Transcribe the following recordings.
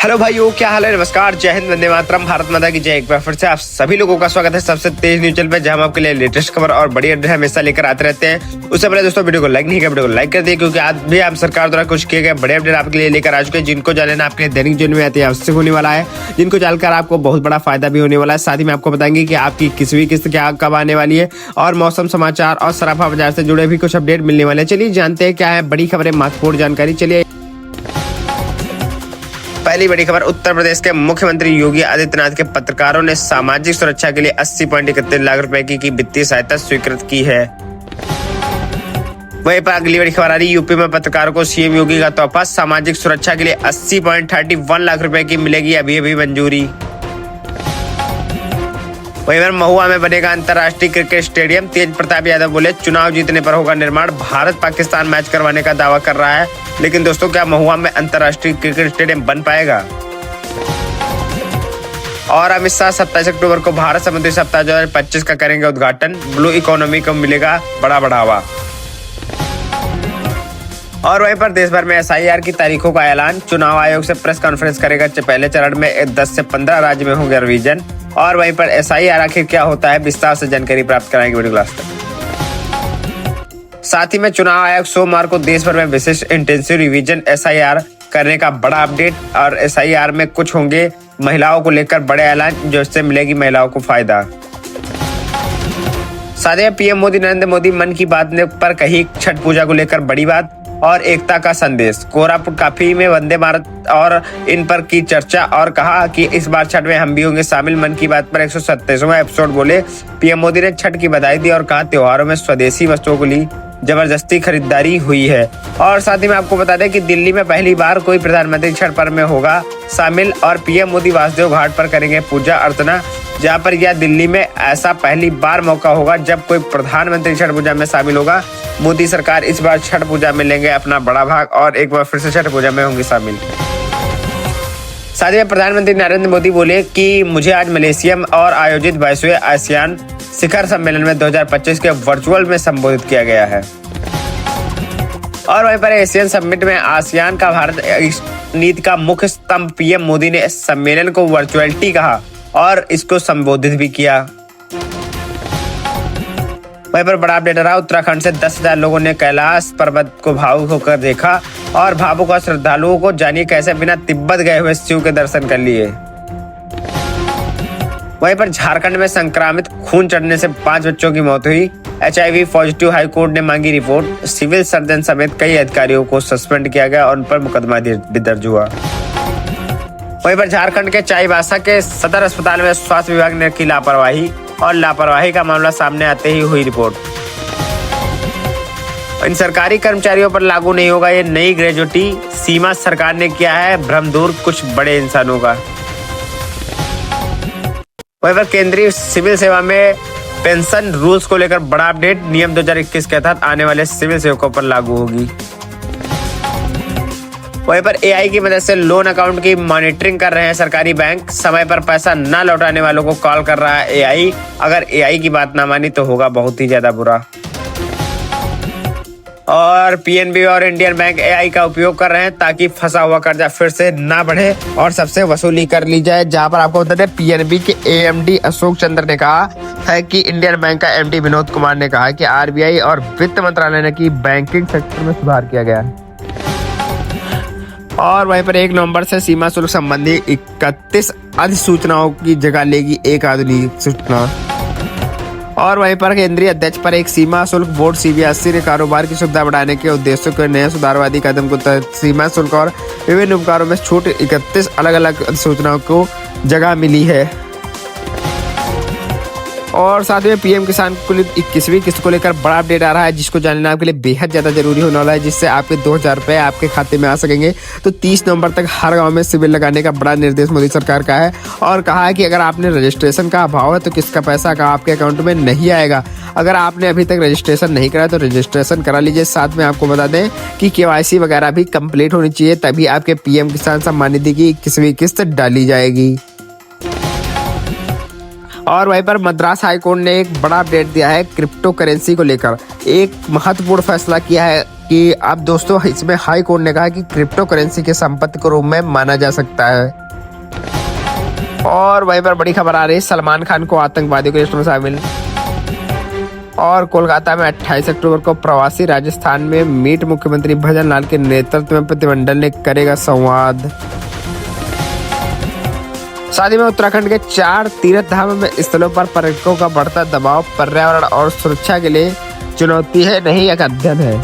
Hello भाइयों, क्या हाल है। नमस्कार, जय हिंद, वंदे मातरम, भारत माता की जय। एक बार फिर से आप सभी लोगों का स्वागत है सबसे तेज न्यूज चैनल पे, जहां हम आपके लिए लेटेस्ट खबर और बड़ी अपडेट हमेशा लेकर आते रहते हैं। उससे पहले दोस्तों वीडियो को लाइक नहीं किया, वीडियो को लाइक कर दिए, क्योंकि आज भी आप सरकार द्वारा कुछ किए गए बड़े अपडेट आपके लिए लेकर आ चुके हैं, जिनको जानना आपके दैनिक जीवन में अति आवश्यक होने वाला है, जिनको जानकर आपको बहुत बड़ा फायदा भी होने वाला है। साथ ही में आपको बताएंगे कि आपकी किसवीं किस्त क्या कब आने वाली है, और मौसम समाचार और सराफा बाजार से जुड़े भी कुछ अपडेट मिलने वाले हैं। चलिए जानते हैं क्या है बड़ी खबरें, महत्वपूर्ण जानकारी। चलिए पहली बड़ी खबर, उत्तर प्रदेश के मुख्यमंत्री योगी आदित्यनाथ के पत्रकारों ने सामाजिक सुरक्षा के लिए 80.31 लाख रुपए की वित्तीय सहायता स्वीकृत की है। वहीं पर अगली बड़ी खबर आ रही, यूपी में पत्रकारों को सीएम योगी का तोहफा, सामाजिक सुरक्षा के लिए 80.31 लाख रुपए की मिलेगी अभी मंजूरी। वहीं पर महुआ में बनेगा अंतर्राष्ट्रीय क्रिकेट स्टेडियम, तेज प्रताप यादव बोले चुनाव जीतने पर होगा निर्माण। भारत पाकिस्तान मैच करवाने का दावा कर रहा है, लेकिन दोस्तों क्या महुआ में अंतर्राष्ट्रीय क्रिकेट स्टेडियम बन पाएगा। और अमित शाह 27 अक्टूबर को भारत समुद्री सप्ताह 2025 का करेंगे उद्घाटन, ब्लू इकोनॉमी को मिलेगा बड़ा बढ़ावा। और वहीं पर देश भर में एसआईआर की तारीखों का ऐलान, चुनाव आयोग से प्रेस कॉन्फ्रेंस करेगा। पहले चरण में 10 से 15 राज्य में होंगे रिवीजन। और वहीं पर एसआईआर आखिर क्या होता है, विस्तार से जानकारी प्राप्त कराएंगे वीडियो क्लास तक। साथ ही में चुनाव आयोग सोमवार को देश भर में विशिष्ट इंटेंसिव रिवीजन एसआईआर करने का बड़ा अपडेट, और एसआईआर में कुछ होंगे महिलाओं को लेकर बड़े ऐलान, जिससे मिलेगी महिलाओं को फायदा। साथ ही पीएम मोदी नरेंद्र मोदी मन की बात ने पर कही छठ पूजा को लेकर बड़ी बात और एकता का संदेश। कोरापुट काफी में वंदे भारत और इन पर की चर्चा, और कहा कि इस बार छठ में हम भी होंगे शामिल। मन की बात पर 137वां एपिसोड बोले पीएम मोदी ने छठ की बधाई दी, और कहा त्योहारों में स्वदेशी वस्तुओं को ली जबरदस्ती खरीदारी हुई है। और साथ ही में आपको बता दें कि दिल्ली में पहली बार कोई प्रधानमंत्री छठ पर्व में होगा शामिल, और पीएम मोदी वासुदेव घाट पर करेंगे पूजा अर्चना, जहां पर यह दिल्ली में ऐसा पहली बार मौका होगा जब कोई प्रधानमंत्री छठ पूजा में शामिल होगा। मोदी सरकार इस बार छठ पूजा में लेंगे अपना बड़ा भाग, और एक बार फिर से छठ पूजा में होंगे शामिल। साथ ही प्रधानमंत्री नरेंद्र मोदी बोले कि मुझे आज मलेशिया और आयोजित 22वें आसियान शिखर सम्मेलन में 2025 के वर्चुअल में संबोधित किया गया है। और वहीं पर एशियन समिट में आसियान का भारत नीति का मुख्य स्तंभ, पीएम मोदी ने इस सम्मेलन को वर्चुअलिटी कहा और इसको संबोधित भी किया। वहीं पर बड़ा अपडेट रहा, उत्तराखंड से 10,000 लोगों ने कैलाश पर्वत को भावुक होकर देखा, और भावुक और श्रद्धालुओं को जानिए कैसे बिना तिब्बत गए हुए शिव के दर्शन कर लिए। वहीं पर झारखंड में संक्रामित खून चढ़ने से 5 बच्चों की मौत हुई, HIV पॉजिटिव, हाईकोर्ट ने मांगी रिपोर्ट। सिविल सर्जन समेत कई अधिकारियों को सस्पेंड किया गया और उन पर मुकदमा भी दर्ज हुआ। वहीं पर झारखंड के चाईबासा के सदर अस्पताल में स्वास्थ्य विभाग ने की लापरवाही, और लापरवाही का मामला सामने आते ही हुई रिपोर्ट। इन सरकारी कर्मचारियों पर लागू नहीं होगा ये नई ग्रेजुएटी सीमा, सरकार ने किया है भ्रम दूर कुछ बड़े इंसानों का। वहीं पर केंद्रीय सिविल सेवा में पेंशन रूल्स को लेकर बड़ा अपडेट, नियम 2021 के तहत आने वाले सिविल सेवकों पर लागू होगी। वहीं पर AI की मदद से लोन अकाउंट की मॉनिटरिंग कर रहे हैं सरकारी बैंक, समय पर पैसा न लौटाने वालों को कॉल कर रहा है AI। अगर AI की बात ना मानी तो होगा बहुत ही ज्यादा बुरा। और PNB और इंडियन बैंक AI का उपयोग कर रहे हैं ताकि फंसा हुआ कर्जा फिर से ना बढ़े और सबसे वसूली कर ली जाए। जहां पर आपको बता दें PNB के AMD अशोक चंद्र ने कहा है कि इंडियन बैंक का MD विनोद कुमार ने कहा कि RBI और वित्त मंत्रालय ने की बैंकिंग सेक्टर में सुधार किया गया है। और वहीं पर 1 नवंबर से सीमा शुल्क संबंधी 31 अधिसूचनाओं की जगह लेगी एक आधुनिक सूचना। और वहीं पर केंद्रीय अध्यक्ष पर एक सीमा शुल्क बोर्ड CBSE ने कारोबार की सुविधा बढ़ाने के उद्देश्य के नए सुधारवादी कदम को तहत सीमा शुल्क और विभिन्न उपकारों में छूट 31 अलग अलग अधिसूचनाओं को जगह मिली है। और साथ में पीएम किसान को 21वीं किस्त को लेकर बड़ा अपडेट आ रहा है, जिसको जानना आपके लिए बेहद ज्यादा जरूरी होने वाला है, जिससे आपके 2,000 रुपए आपके खाते में आ सकेंगे। तो 30 नवंबर तक हर गांव में सिविल लगाने का बड़ा निर्देश मोदी सरकार का है, और कहा है कि अगर आपने रजिस्ट्रेशन का अभाव है तो किसका पैसा का आपके अकाउंट में नहीं आएगा। अगर आपने अभी तक रजिस्ट्रेशन नहीं करा तो रजिस्ट्रेशन करा लीजिए। साथ में आपको बता दें कि KYC वगैरह भी कंप्लीट होनी चाहिए, तभी आपके पीएम किसान सम्मान निधि की 21वीं किस्त डाली जाएगी। और वहीं पर मद्रास हाईकोर्ट ने एक बड़ा अपडेट दिया है क्रिप्टो करेंसी को लेकर। एक महत्वपूर्ण फैसला किया है कि अब दोस्तों इसमें हाई कोर्ट ने कहा कि क्रिप्टो करेंसी के संपत्ति के रूप में माना जा सकता है। और वहीं पर बड़ी खबर आ रही है, सलमान खान को आतंकवादियों की लिस्ट में शामिल। और कोलकाता में 28 अक्टूबर को प्रवासी राजस्थान में मीट मुख्यमंत्री भजन लाल के नेतृत्व में प्रतिनिधिमंडल ने करेगा संवाद। साथ ही में उत्तराखंड के 4 तीर्थ धाम स्थलों पर पर्यटकों का बढ़ता दबाव पर्यावरण और सुरक्षा के लिए चुनौती है, नहीं एक अध्ययन है।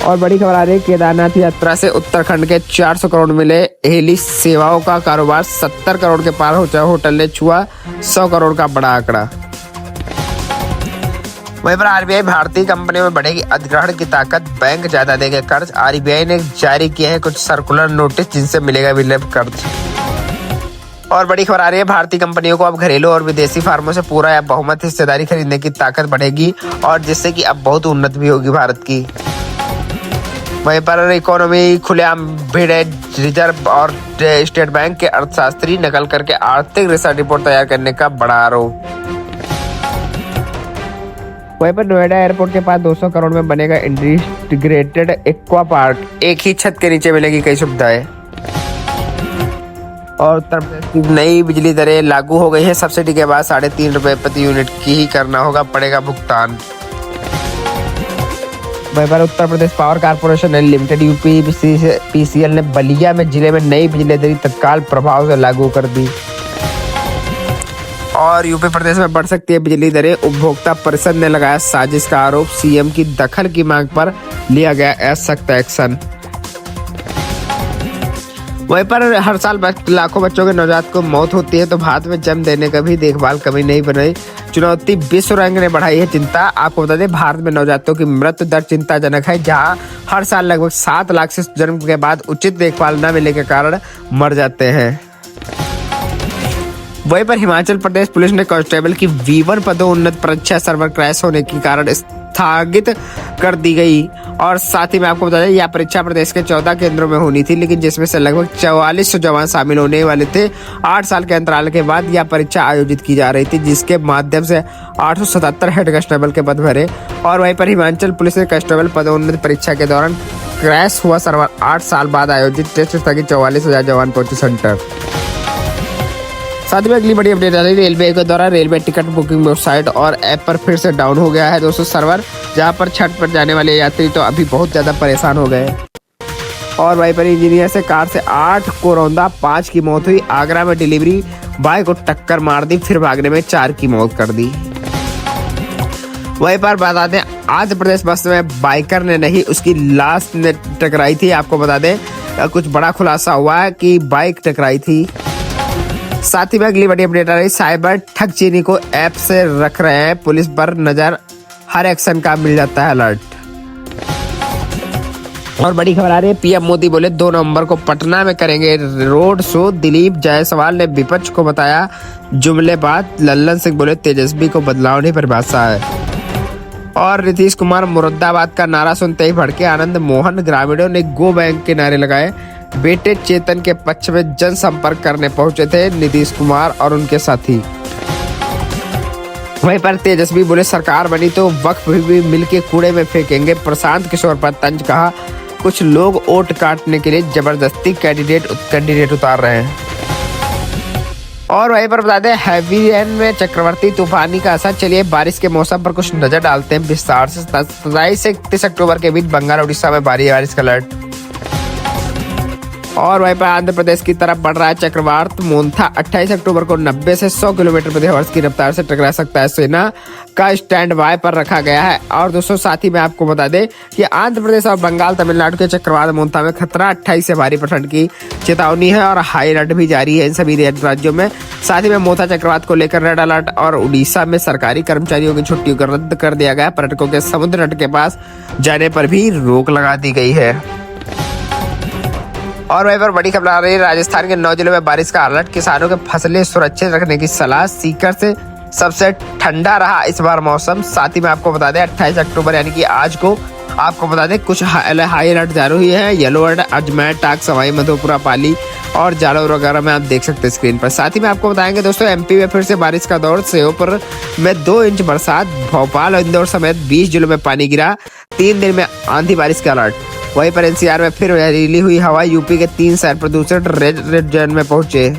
और बड़ी खबर आ रही है, केदारनाथ यात्रा से उत्तराखंड के 400 करोड़ मिले। हेली सेवाओं का कारोबार 70 करोड़ के पार हो चुका। होटल ने छुआ 100 करोड़ का बड़ा आंकड़ा। वहीं पर आरबीआई भारतीय कंपनियों में बढ़ेगी अधिग्रहण की ताकत, बैंक ज्यादा देंगे कर्ज। आरबीआई ने जारी किए हैं कुछ सर्कुलर नोटिस जिनसे मिलेगा विलंब कर्ज। और बड़ी खबर आ रही है, भारतीय कंपनियों को अब घरेलू और विदेशी फार्मों से पूरा या बहुमत हिस्सेदारी खरीदने की ताकत बढ़ेगी और जिससे कि अब बहुत उन्नति भी होगी भारत की। वहीं पर इकोनॉमी खुलेआम भीड़ है। रिजर्व और स्टेट बैंक के अर्थशास्त्री नकल करके आर्थिक रिसर्च रिपोर्ट तैयार करने का बड़ा आरोप। वहीं पर नोएडा एयरपोर्ट के पास 200 करोड़ में बनेगा इंटीग्रेटेड एक्वा पार्क। एक ही छत के नीचे मिलेगी कई सुविधाएं। और उत्तर प्रदेश की नई बिजली दरें लागू हो गई है। सब्सिडी के बाद 3.5 रुपए प्रति यूनिट की ही करना होगा पड़ेगा भुगतान। वहीं पर Uttar Pradesh power corporation limited UPPCL ने बलिया में जिले में नई बिजली दरें तत्काल प्रभाव से लागू कर दी। और यूपी प्रदेश में बढ़ सकती है बिजली दरें। उपभोक्ता परिषद ने लगाया साजिश का आरोप। सीएम की दखल की मांग पर लिया गया सख्त एक्शन। वहीं पर हर साल लाखों बच्चों के नवजात को मौत होती है तो भारत में जन्म देने का भी देखभाल कमी नहीं बनाई। चुनौती विश्व रैंक ने बढ़ाई है चिंता। आपको बता दें, भारत में नवजातों की मृत्यु दर चिंताजनक है, जहां हर साल लगभग 7 लाख से जन्म के बाद उचित देखभाल न मिलने के कारण मर जाते हैं। वहीं पर हिमाचल प्रदेश पुलिस ने कांस्टेबल की V1 पदोन्नत परीक्षा सर्वर क्रैश होने के कारण स्थगित कर दी गई। और साथ ही में आपको बता दें, यह परीक्षा प्रदेश के 14 केंद्रों में होनी थी, लेकिन जिसमें से लगभग 4400 जवान शामिल होने वाले थे। 8 साल के अंतराल के बाद यह परीक्षा आयोजित की जा रही थी, जिसके माध्यम से 877 हेड कांस्टेबल के पद भरे। और वहीं पर हिमाचल पुलिस ने कांस्टेबल पदोन्नत परीक्षा के दौरान क्रैश हुआ सर्वर 8 साल बाद आयोजित टेस्ट स्थगित 44,000 जवान पहुंचे सेंटर। साथ में अगली बड़ी अपडेट आ रही है, रेलवे के द्वारा रेलवे टिकट बुकिंग वेबसाइट और ऐप पर फिर से डाउन हो गया है दोस्तों सर्वर, जहां पर छठ पर जाने वाले यात्री तो अभी बहुत ज़्यादा परेशान हो गए। और वहीं पर इंजीनियर से कार से 8 को रौंदा, 5 की मौत हुई। आगरा में डिलीवरी बॉय को टक्कर मार दी, फिर भागने में 4 की मौत कर दी। वहीं पर बता दें, आंध्र प्रदेश बस में बाइकर ने नहीं उसकी लाश ने टकराई थी। आपको बता दें, कुछ बड़ा खुलासा हुआ है कि बाइक टकराई थी। साथ ही में अगली बड़ी अपडेट आ रही, साइबर ठग चीनी को ऐप से रख रहे हैं पुलिस पर नजर, हर एक्शन का मिल जाता है अलर्ट। और बड़ी खबर आ रही है, पीएम मोदी बोले 2 नवंबर को पटना में करेंगे रोड शो। दिलीप जायसवाल ने विपक्ष को बताया जुमलेबाज। लल्लन सिंह बोले तेजस्वी को बदलाव नहीं परिभाषा है। और नीतीश कुमार मुर्दाबाद का नारा सुनते ही भड़के आनंद मोहन। ग्रामीणों ने गो बैंक के नारे लगाए। बेटे चेतन के पक्ष में जनसंपर्क करने पहुंचे थे नीतीश कुमार और उनके साथी। वहीं पर तेजस्वी बोले सरकार बनी तो वक्फ भी मिलके कूड़े में फेंकेंगे। प्रशांत किशोर पर तंज कहा, कुछ लोग वोट काटने के लिए जबरदस्ती कैंडिडेट उतार रहे हैं। और वहीं पर बता दें, हैवी रेन में चक्रवर्ती तूफानी का असर। चलिए बारिश के मौसम पर कुछ नजर डालते हैं विस्तार से। 27 से 31 अक्टूबर के बीच बंगाल उड़ीसा में भारी बारिश का अलर्ट। और वहीं पर आंध्र प्रदेश की तरफ बढ़ रहा है चक्रवात मोन्था। 28 अक्टूबर को 90 से 100 किलोमीटर प्रति आवर्स की रफ्तार से टकरा सकता है। सेना का स्टैंड बाय पर रखा गया है। और दोस्तों साथ ही में आपको बता दें कि आंध्र प्रदेश और बंगाल तमिलनाडु के चक्रवात मोन्था में खतरा 28 से भारी % की चेतावनी है और हाई अलर्ट भी जारी है इन सभी राज्यों में। साथ ही में मोन्था चक्रवात को लेकर रेड अलर्ट। और उड़ीसा में सरकारी कर्मचारियों की छुट्टियों को रद्द कर दिया गया। पर्यटकों के समुद्र तट के पास जाने पर भी रोक लगा दी गई है। और वहीं पर बड़ी खबर आ रही है, राजस्थान के 9 जिलों में बारिश का अलर्ट। किसानों के फसलें सुरक्षित रखने की सलाह। सीकर से सबसे ठंडा रहा इस बार मौसम। साथ ही में आपको बता दें 28 अक्टूबर यानी कि आज को आपको बता दें कुछ हाई अलर्ट जारी हुई है। येलो अलर्ट अजमेर, टाक, सवाई माधोपुर, पाली और जालौर वगैरह में आप देख सकते हैं स्क्रीन पर। साथ ही में आपको बताएंगे दोस्तों, एमपी में फिर से बारिश का दौर। श्योपुर में 2 इंच बरसात। भोपाल और इंदौर समेत 20 जिलों में पानी गिरा। 3 दिन में आंधी बारिश का अलर्ट। वहीं पर एनसीआर में फिर जहरीली हुई हवा, यूपी के 3 शहर प्रदूषण रेड जोन में पहुंचे।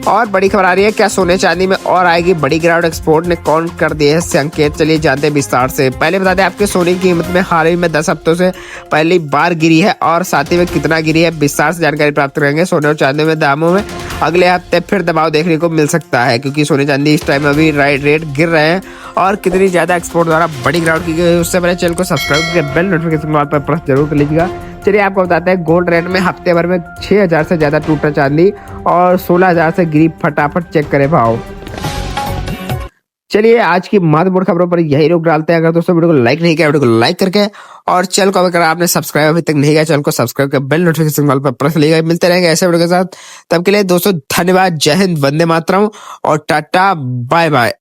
और बड़ी खबर आ रही है, क्या सोने चांदी में और आएगी बड़ी गिरावट, एक्सपोर्ट ने कौन कर दिए हैं संकेत। चलिए जानते हैं विस्तार से। पहले बता दें आपके सोने की कीमत में हाल ही में 10 हफ्तों से पहली बार गिरी है और साथ ही में कितना गिरी है, विस्तार से जानकारी प्राप्त करेंगे। सोने और चांदी में दामों में अगले हफ्ते फिर दबाव देखने को मिल सकता है, क्योंकि सोने चांदी इस टाइम अभी रेट गिर रहे हैं और कितनी ज्यादा एक्सपोर्ट द्वारा बड़ी गिरावट की गई। उससे पहले चैनल को सब्सक्राइब करके बेल नोटिफिकेशन पर प्रेस जरूर कर लीजिएगा। चलिए आपको बताते हैं, गोल्ड रेट में हफ्ते भर में 6000 से ज्यादा टूटा चांदी और 16000 से गिरी। फटाफट चेक करें भाव। चलिए आज की महत्वपूर्ण खबरों पर यही रोक डालते हैं। अगर दोस्तों वीडियो को लाइक नहीं किया, वीडियो को लाइक करके और चैनल को अगर आपने सब्सक्राइब अभी तक नहीं किया, चैनल को सब्सक्राइब कर बेल नोटिफिकेशन पर प्रेस लीजिएगा। मिलते रहेंगे ऐसे वीडियो के साथ, तब के लिए दोस्तों धन्यवाद। जय हिंद, वंदे मातरम और टाटा बाय बाय।